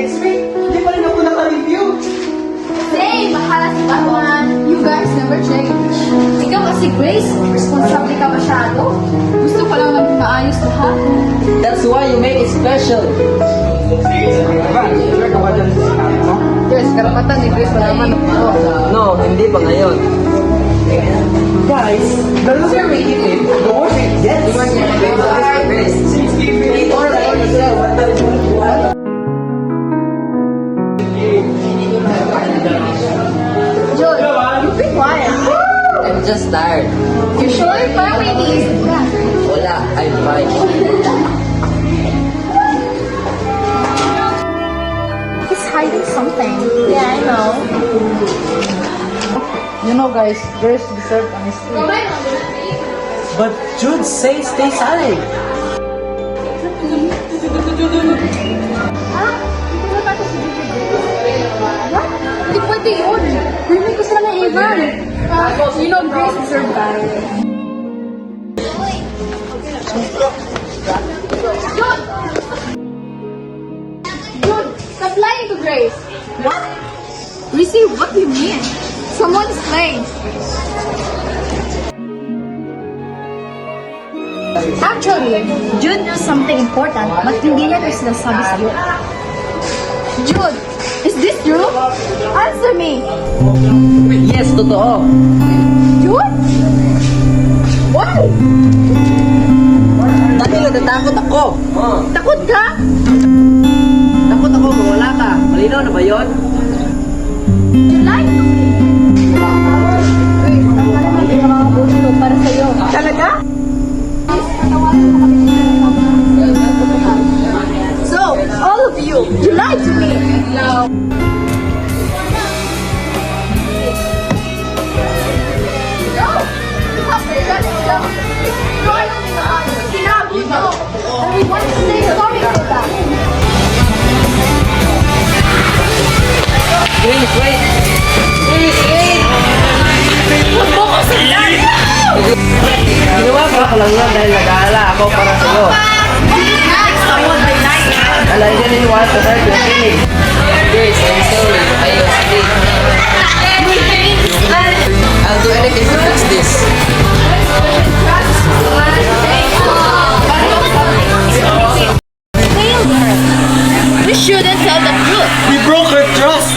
Grace, hindi pa rin ako naka-review. Hey, bahala si Batman. You guys never change. Ikaw kasi Grace, responsable ka masyado. Gusto ko lang maging maayos lahat. That's why you make it special. Sure ka ba dyan sa sinabi mo? Yes, karapatan ni Grace malaman ako. No, hindi pa ngayon. Guys, the loser we keep it, the worse it gets. John, you've been quiet. I'm just tired. You sure? Parang may iniisip ka. Wala, I'm fine. He's hiding something. Yeah, I know. You know guys, girls deserve honesty. But Jude says stay silent. Hindi pwede yun. Roommate ko sila ng Evan. You know, Grace deserve that. John! John, stop lying to Grace. What? Rissy, what do you mean? Someone is lying. Actually, Jude knows something important, but hindi niya ito sinasabi sa'yo. Jude, is this true? Answer me. Yes, totoo. Jude? Why? Dahil natatakot ako. Takot ka? Takot ako kung wala ka. Malinaw na ba yun? You lied to me. Grace, ang kalaman yung makakabuti ko para sa'yo. Talaga? So, all of you lied to me. No. No! You have to shut it down. Right? Sinabi mo. And we want to say sorry for that. Grace, wait! Grace, wait! Huwag mo ko sundan! Ginawa ko lang yan dahil nag-aalala ako para sa'yo. And I didn't want to hurt your feelings. Grace, I'm sorry. I was late. I'll do anything to fix this. We shouldn't tell the truth. We broke her trust!